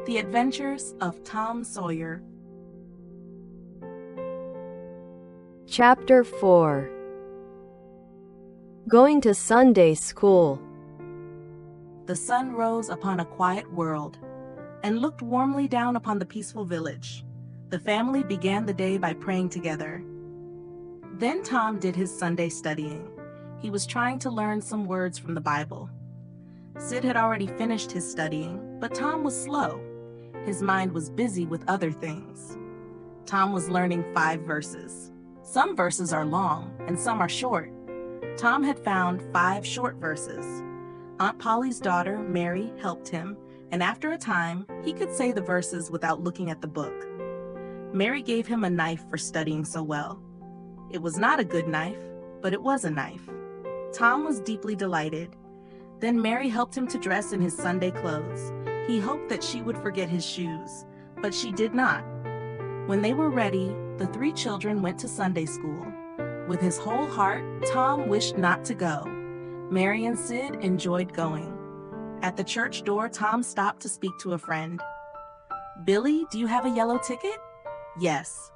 The Adventures of Tom Sawyer. Chapter 4. Going to Sunday School. The sun rose upon a quiet world and looked warmly down upon the peaceful village. The family began the day by praying together. Then Tom did his Sunday studying. He was trying to learn some words from the Bible. Sid had already finished his studying, but Tom was slow. His mind was busy with other things. Tom was learning 5 verses. Some verses are long and some are short. Tom had found 5 short verses. Aunt Polly's daughter, Mary, helped him, and after a time, he could say the verses without looking at the book. Mary gave him a knife for studying so well. It was not a good knife, but it was a knife. Tom was deeply delighted. Then Mary helped him to dress in his Sunday clothes. He hoped that she would forget his shoes, but she did not. When they were ready, the 3 children went to Sunday school. With his whole heart, Tom wished not to go. Mary and Sid enjoyed going. At the church door, Tom stopped to speak to a friend. "Billy, do you have a yellow ticket?" "Yes."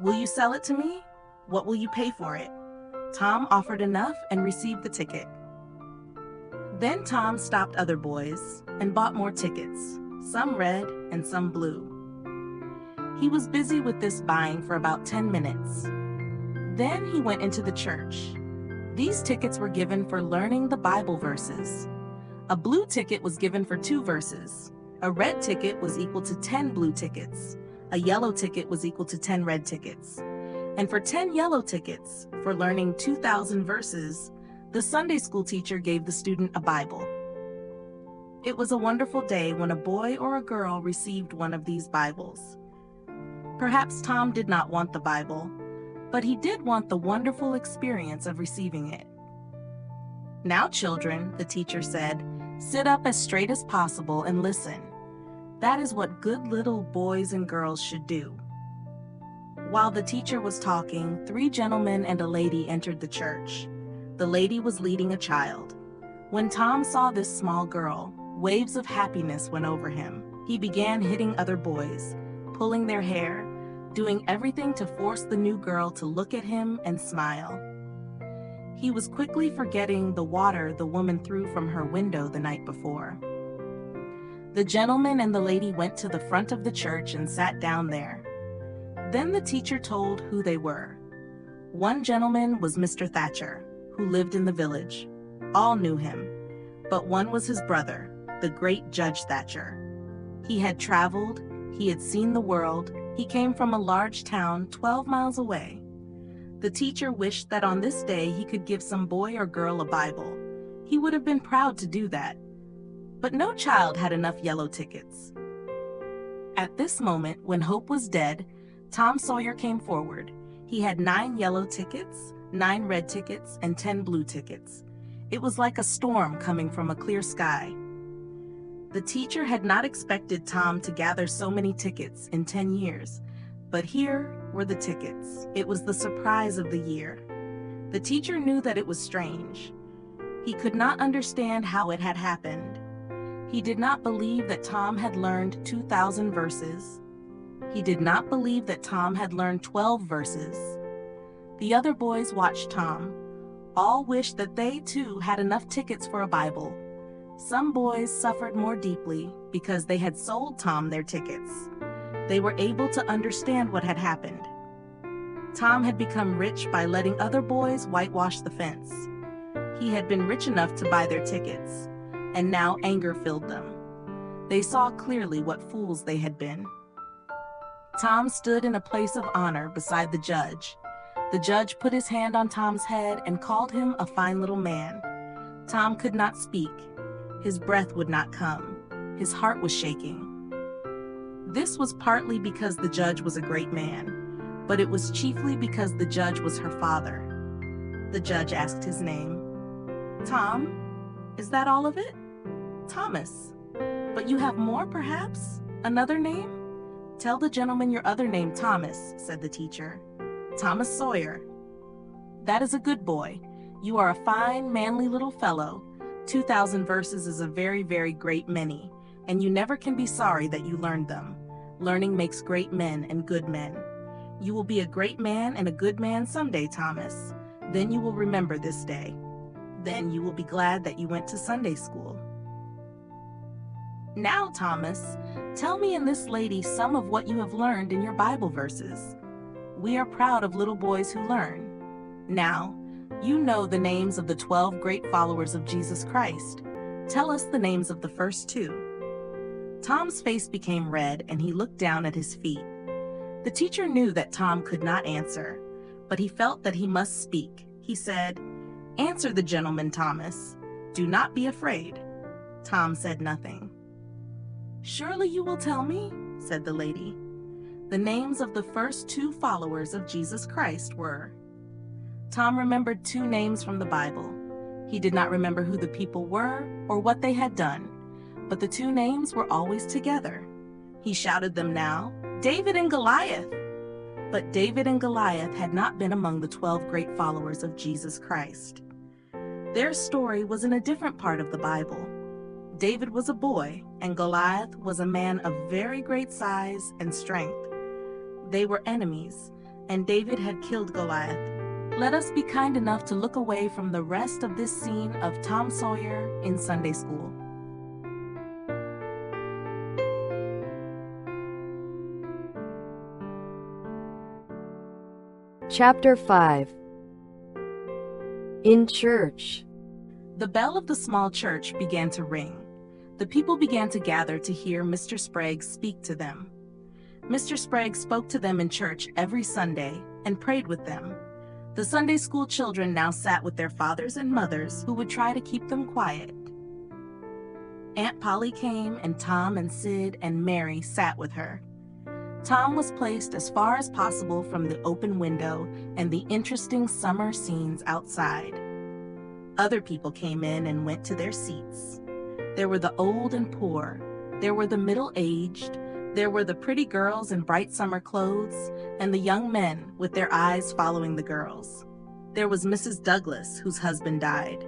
"Will you sell it to me?" "What will you pay for it?" Tom offered enough and received the ticket. Then Tom stopped other boys and bought more tickets, some red and some blue. He was busy with this buying for about 10 minutes. Then he went into the church. These tickets were given for learning the Bible verses. A blue ticket was given for 2 verses. A red ticket was equal to 10 blue tickets. A yellow ticket was equal to 10 red tickets. And for 10 yellow tickets, for learning 2,000 verses, the Sunday school teacher gave the student a Bible. It was a wonderful day when a boy or a girl received one of these Bibles. Perhaps Tom did not want the Bible, but he did want the wonderful experience of receiving it. "Now, children," the teacher said, "sit up as straight as possible and listen. That is what good little boys and girls should do." While the teacher was talking, 3 gentlemen and a lady entered the church. The lady was leading a child. When Tom saw this small girl, waves of happiness went over him. He began hitting other boys, pulling their hair, doing everything to force the new girl to look at him and smile. He was quickly forgetting the water the woman threw from her window the night before. The gentleman and the lady went to the front of the church and sat down there. Then the teacher told who they were. One gentleman was Mr. Thatcher, who lived in the village. All knew him, but one was his brother, the great Judge Thatcher. He had traveled, he had seen the world, he came from a large town 12 miles away. The teacher wished that on this day he could give some boy or girl a Bible. He would have been proud to do that. But no child had enough yellow tickets. At this moment, when hope was dead, Tom Sawyer came forward. He had 9 yellow tickets, 9 red tickets, and 10 blue tickets. It was like a storm coming from a clear sky. The teacher had not expected Tom to gather so many tickets in 10 years, but here were the tickets. It was the surprise of the year. The teacher knew that it was strange. He could not understand how it had happened. He did not believe that Tom had learned 2,000 verses. He did not believe that Tom had learned 12 verses. The other boys watched Tom. All wished that they too had enough tickets for a Bible. Some boys suffered more deeply because they had sold Tom their tickets. They were able to understand what had happened. Tom had become rich by letting other boys whitewash the fence. He had been rich enough to buy their tickets, and now anger filled them. They saw clearly what fools they had been. Tom stood in a place of honor beside the judge. The judge put his hand on Tom's head and called him a fine little man. Tom could not speak. His breath would not come. His heart was shaking. This was partly because the judge was a great man, but it was chiefly because the judge was her father. The judge asked his name. "Tom, is that all of it?" "Thomas. But you have more, perhaps? Another name?" "Tell the gentleman your other name, Thomas," said the teacher. "Thomas Sawyer." "That is a good boy. You are a fine, manly little fellow. 2,000 verses is a very, very great many. and you never can be sorry that you learned them. Learning makes great men and good men. You will be a great man and a good man someday, Thomas. Then you will remember this day. Then you will be glad that you went to Sunday school. Now, Thomas, tell me and this lady some of what you have learned in your Bible verses. We are proud of little boys who learn. Now, you know the names of the 12 great followers of Jesus Christ. Tell us the names of the first two. Tom's face became red and he looked down at his feet. The teacher knew that Tom could not answer, but he felt that he must speak. He said, "Answer the gentleman, Thomas. Do not be afraid." Tom said nothing. "Surely you will tell me," said the lady. The names of the first two followers of Jesus Christ were. Tom remembered two names from the Bible. He did not remember who the people were or what they had done, but the two names were always together. He shouted them now, "David and Goliath!" But David and Goliath had not been among the 12 great followers of Jesus Christ. Their story was in a different part of the Bible. David was a boy, and Goliath was a man of very great size and strength. They were enemies, and David had killed Goliath. Let us be kind enough to look away from the rest of this scene of Tom Sawyer in Sunday school. Chapter 5. In church. The bell of the small church began to ring. The people began to gather to hear Mr. Sprague speak to them. Mr. Sprague spoke to them in church every Sunday and prayed with them. The Sunday school children now sat with their fathers and mothers who would try to keep them quiet. Aunt Polly came, and Tom and Sid and Mary sat with her. Tom was placed as far as possible from the open window and the interesting summer scenes outside. Other people came in and went to their seats. There were the old and poor. There were the middle-aged. There were the pretty girls in bright summer clothes, and the young men with their eyes following the girls. There was Mrs. Douglas, whose husband died.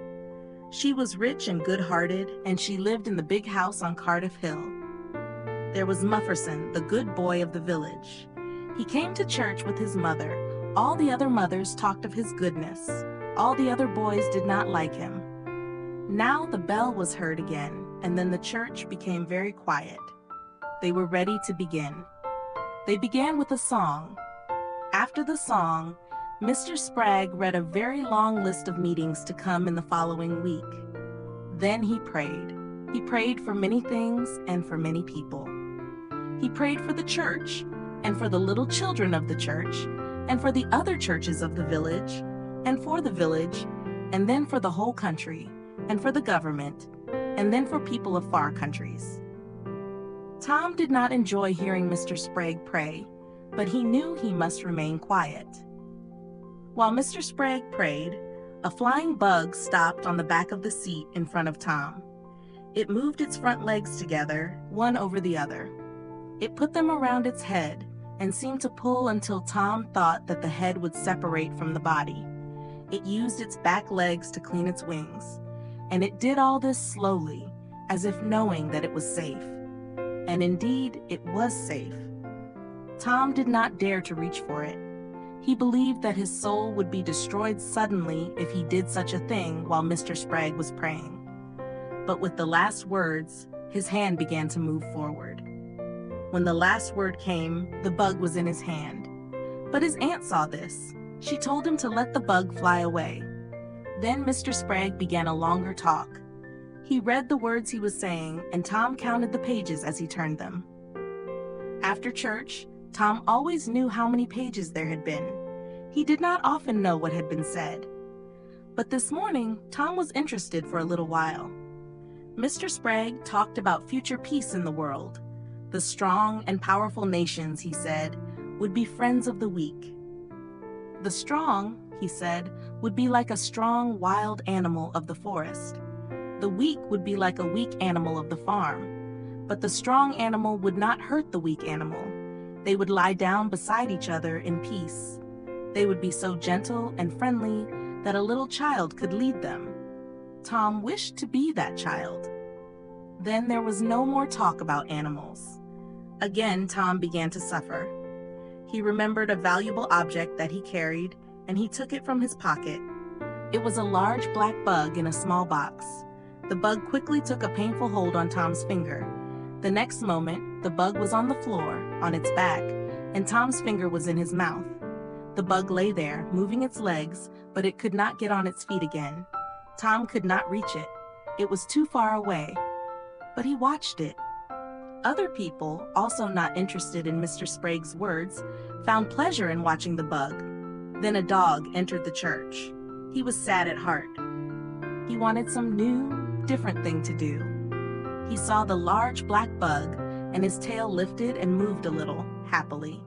She was rich and good-hearted, and she lived in the big house on Cardiff Hill. There was Mufferson, the good boy of the village. He came to church with his mother. All the other mothers talked of his goodness. All the other boys did not like him. Now the bell was heard again, and then the church became very quiet. They were ready to begin. They began with a song. After the song, Mr. Sprague read a very long list of meetings to come in the following week. Then he prayed. He prayed for many things and for many people. He prayed for the church, and for the little children of the church, and for the other churches of the village, and for the village, and then for the whole country, and for the government, and then for people of far countries. Tom did not enjoy hearing Mr. Sprague pray, but he knew he must remain quiet. While Mr. Sprague prayed, a flying bug stopped on the back of the seat in front of Tom. It moved its front legs together, one over the other. It put them around its head and seemed to pull until Tom thought that the head would separate from the body. It used its back legs to clean its wings, and it did all this slowly, as if knowing that it was safe. And indeed, it was safe. Tom did not dare to reach for it. He believed that his soul would be destroyed suddenly if he did such a thing while Mr. Sprague was praying. But with the last words, his hand began to move forward. When the last word came, the bug was in his hand. But his aunt saw this. She told him to let the bug fly away. Then Mr. Sprague began a longer talk. He read the words he was saying, and Tom counted the pages as he turned them. After church, Tom always knew how many pages there had been. He did not often know what had been said. But this morning, Tom was interested for a little while. Mr. Sprague talked about future peace in the world. The strong and powerful nations, he said, would be friends of the weak. The strong, he said, would be like a strong wild animal of the forest. The weak would be like a weak animal of the farm. But the strong animal would not hurt the weak animal. They would lie down beside each other in peace. They would be so gentle and friendly that a little child could lead them. Tom wished to be that child. Then there was no more talk about animals. Again, Tom began to suffer. He remembered a valuable object that he carried, and he took it from his pocket. It was a large black bug in a small box. The bug quickly took a painful hold on Tom's finger. The next moment, the bug was on the floor, on its back, and Tom's finger was in his mouth. The bug lay there, moving its legs, but it could not get on its feet again. Tom could not reach it. It was too far away. But he watched it. Other people, also not interested in Mr. Sprague's words, found pleasure in watching the bug. Then a dog entered the church. He was sad at heart. He wanted some new, different thing to do. He saw the large black bug, and his tail lifted and moved a little, happily.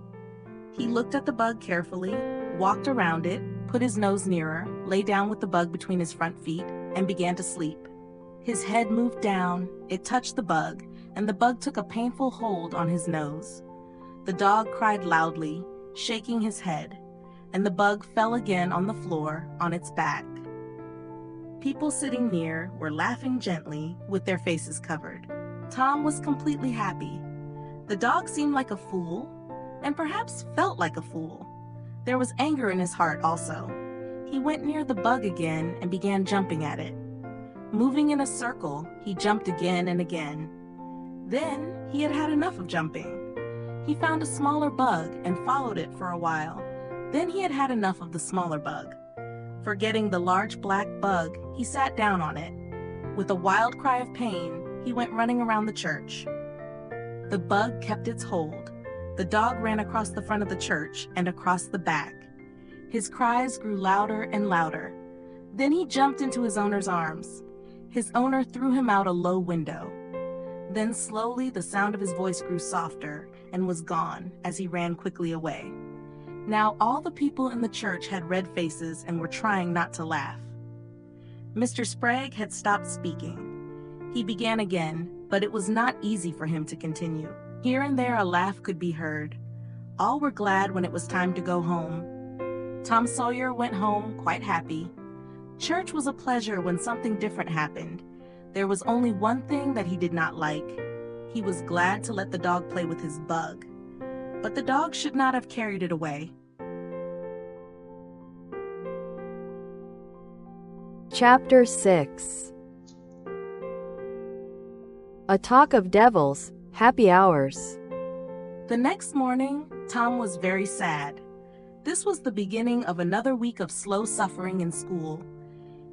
He looked at the bug carefully, walked around it, put his nose nearer, lay down with the bug between his front feet, and began to sleep. His head moved down, it touched the bug, and the bug took a painful hold on his nose. The dog cried loudly, shaking his head, and the bug fell again on the floor on its back. People sitting near were laughing gently with their faces covered. Tom was completely happy. The dog seemed like a fool, and perhaps felt like a fool. There was anger in his heart also. He went near the bug again and began jumping at it. Moving in a circle, he jumped again and again. Then he had had enough of jumping. He found a smaller bug and followed it for a while. Then he had had enough of the smaller bug. Forgetting the large black bug, he sat down on it. With a wild cry of pain, he went running around the church. The bug kept its hold. The dog ran across the front of the church and across the back. His cries grew louder and louder. Then he jumped into his owner's arms. His owner threw him out a low window. Then slowly the sound of his voice grew softer and was gone as he ran quickly away. Now all the people in the church had red faces and were trying not to laugh. Mr. Sprague had stopped speaking. He began again, but it was not easy for him to continue. Here and there a laugh could be heard. All were glad when it was time to go home. Tom Sawyer went home quite happy. Church was a pleasure when something different happened. There was only one thing that he did not like. He was glad to let the dog play with his bug. But the dog should not have carried it away. Chapter 6. A talk of devils, happy hours. The next morning, Tom was very sad. This was the beginning of another week of slow suffering in school.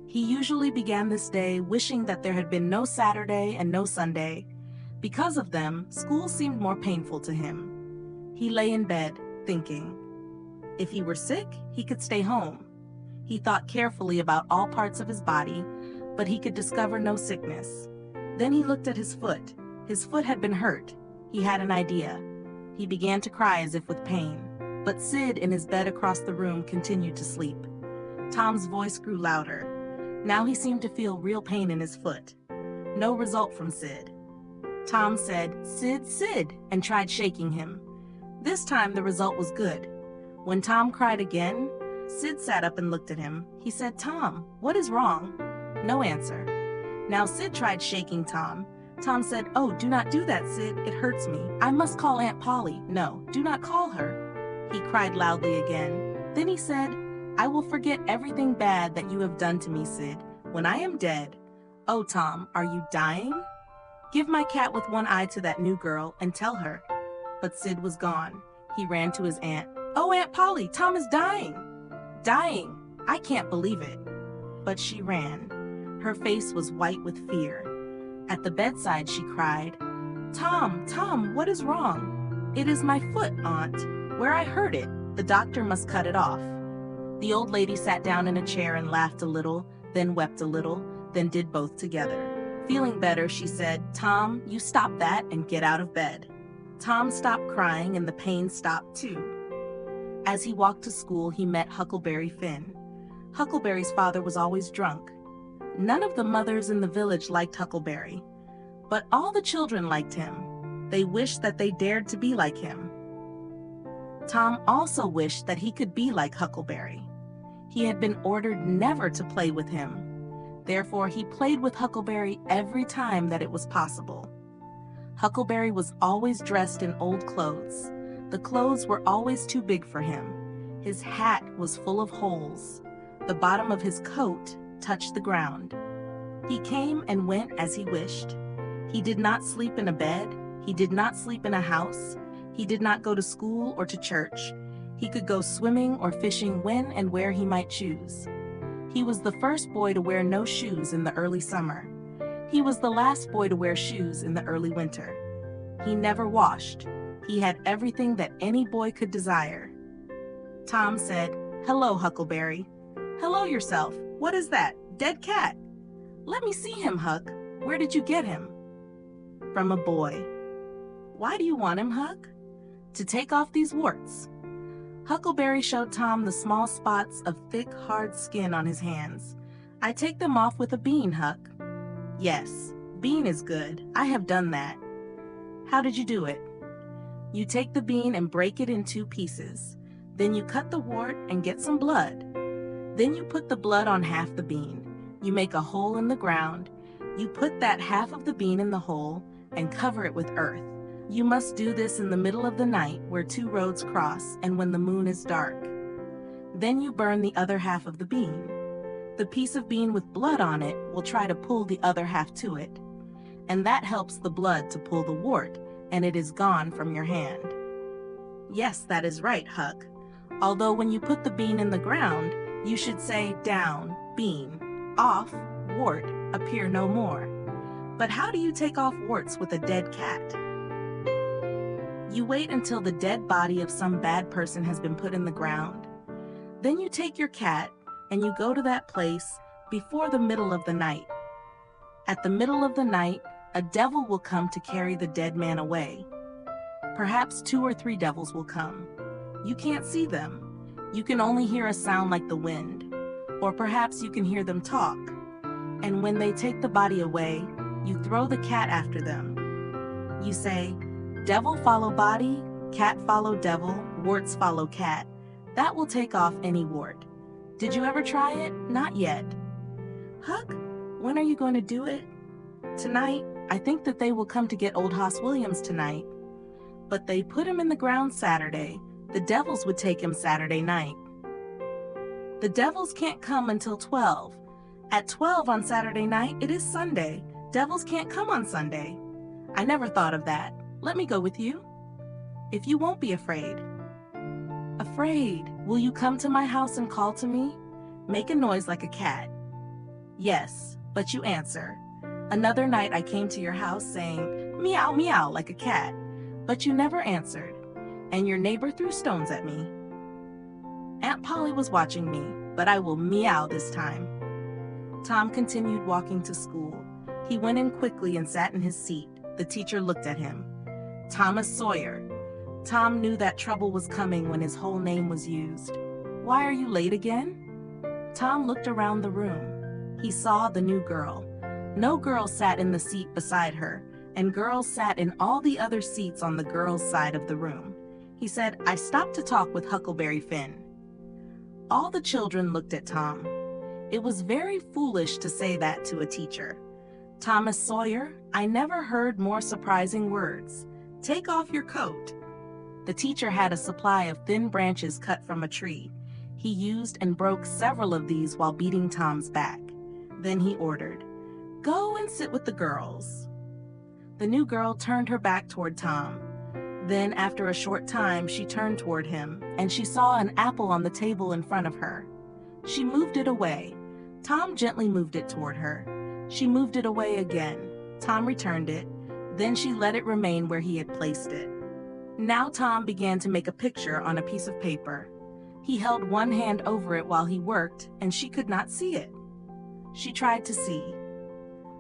He usually began this day wishing that there had been no Saturday and no Sunday. Because of them, school seemed more painful to him. He lay in bed, thinking. If he were sick, he could stay home. He thought carefully about all parts of his body, but he could discover no sickness. Then he looked at his foot. His foot had been hurt. He had an idea. He began to cry as if with pain. But Sid in his bed across the room continued to sleep. Tom's voice grew louder. Now he seemed to feel real pain in his foot. No result from Sid. Tom said, "Sid, Sid," and tried shaking him. This time the result was good. When Tom cried again, Sid sat up and looked at him. He said, "Tom, what is wrong?" No answer. Now Sid tried shaking Tom. Tom said, "Oh, do not do that, Sid. It hurts me. I must call Aunt Polly." "No, do not call her." He cried loudly again. Then he said, "I will forget everything bad that you have done to me, Sid, when I am dead." "Oh, Tom, are you dying?" "Give my cat with one eye to that new girl and tell her." But Sid was gone. He ran to his aunt. "Oh, Aunt Polly, Tom is dying." "Dying? I can't believe it." But she ran. Her face was white with fear. At the bedside she cried, "Tom, Tom, what is wrong?" "It is my foot, Aunt. Where I hurt it. The doctor must cut it off." The old lady sat down in a chair and laughed a little, then wept a little, then did both together. Feeling better, she said, "Tom, you stop that and get out of bed." Tom stopped crying and the pain stopped too. As he walked to school, he met Huckleberry Finn. Huckleberry's father was always drunk. None of the mothers in the village liked Huckleberry, but all the children liked him. They wished that they dared to be like him. Tom also wished that he could be like Huckleberry. He had been ordered never to play with him. Therefore, he played with Huckleberry every time that it was possible. Huckleberry was always dressed in old clothes. The clothes were always too big for him. His hat was full of holes. The bottom of his coat touched the ground. He came and went as he wished. He did not sleep in a bed. He did not sleep in a house. He did not go to school or to church. He could go swimming or fishing when and where he might choose. He was the first boy to wear no shoes in the early summer. He was the last boy to wear shoes in the early winter. He never washed. He had everything that any boy could desire. Tom said, "Hello, Huckleberry." "Hello yourself. What is that? Dead cat." "Let me see him, Huck. Where did you get him?" "From a boy." "Why do you want him, Huck?" "To take off these warts." Huckleberry showed Tom the small spots of thick, hard skin on his hands. "I take them off with a bean, Huck." "Yes, bean is good. I have done that." "How did you do it?" "You take the bean and break it in 2 pieces. Then you cut the wart and get some blood. Then you put the blood on half the bean. You make a hole in the ground. You put that half of the bean in the hole and cover it with earth. You must do this in the middle of the night where 2 roads cross and when the moon is dark. Then you burn the other half of the bean. The piece of bean with blood on it will try to pull the other half to it, and that helps the blood to pull the wart, and it is gone from your hand." "Yes, that is right, Huck. Although when you put the bean in the ground, you should say, 'Down, bean, off, wart, appear no more.' But how do you take off warts with a dead cat?" "You wait until the dead body of some bad person has been put in the ground. Then you take your cat and you go to that place before the middle of the night. At the middle of the night, a devil will come to carry the dead man away. Perhaps 2 or 3 devils will come. You can't see them. You can only hear a sound like the wind, or perhaps you can hear them talk. And when they take the body away, you throw the cat after them. You say, 'Devil follow body, cat follow devil, warts follow cat.' That will take off any wart. Did you ever try it? Not yet." "Huck, when are you going to do it?" "Tonight. I think that they will come to get old Hoss Williams tonight. But they put him in the ground Saturday. The devils would take him Saturday night." "The devils can't come until 12. At 12 on Saturday night, it is Sunday. Devils can't come on Sunday." "I never thought of that. Let me go with you." "If you won't be afraid." "Afraid? Will you come to my house and call to me? Make a noise like a cat." "Yes, but you answer. Another night I came to your house saying, 'Meow, meow,' like a cat, but you never answered, and your neighbor threw stones at me. Aunt Polly was watching me, but I will meow this time." Tom continued walking to school. He went in quickly and sat in his seat. The teacher looked at him. "Thomas Sawyer." Tom knew that trouble was coming when his whole name was used. "Why are you late again?" Tom looked around the room. He saw the new girl. No girl sat in the seat beside her, and girls sat in all the other seats on the girls' side of the room. He said, "I stopped to talk with Huckleberry Finn." All the children looked at Tom. It was very foolish to say that to a teacher. "Thomas Sawyer, I never heard more surprising words. Take off your coat." The teacher had a supply of thin branches cut from a tree. He used and broke several of these while beating Tom's back. Then he ordered, "Go and sit with the girls." The new girl turned her back toward Tom. Then, after a short time, she turned toward him, and she saw an apple on the table in front of her. She moved it away. Tom gently moved it toward her. She moved it away again. Tom returned it. Then she let it remain where he had placed it. Now Tom began to make a picture on a piece of paper. He held one hand over it while he worked, and she could not see it. She tried to see.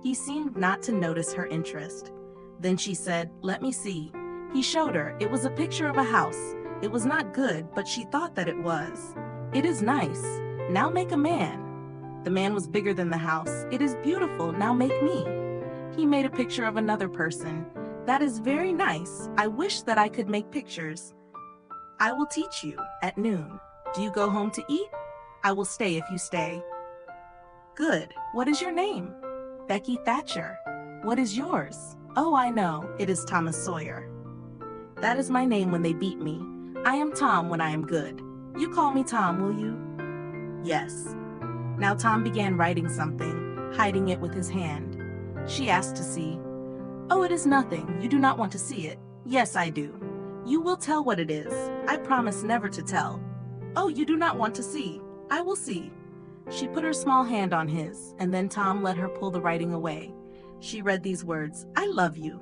He seemed not to notice her interest. Then she said, "Let me see." He showed her. It was a picture of a house. It was not good, but she thought that it was. "It is nice. Now make a man." The man was bigger than the house. "It is beautiful. Now make me." He made a picture of another person. "That is very nice. I wish that I could make pictures. I will teach you at noon. Do you go home to eat? I will stay if you stay." Good. What is your name? Becky Thatcher. What is yours? Oh, I know. It is Thomas Sawyer. That is my name when they beat me. I am Tom when I am good. You call me Tom, will you? Yes. Now Tom began writing something, hiding it with his hand. She asked to see. Oh, it is nothing. You do not want to see it. Yes, I do. You will tell what it is. I promise never to tell. Oh, you do not want to see. I will see. She put her small hand on his, and then Tom let her pull the writing away. She read these words, I love you.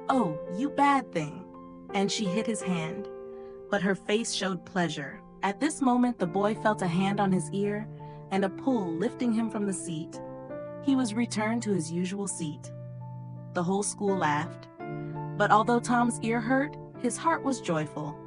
Oh, you bad thing. And she hit his hand. But her face showed pleasure. At this moment, the boy felt a hand on his ear and a pull lifting him from the seat. He was returned to his usual seat. The whole school laughed. But although Tom's ear hurt, his heart was joyful.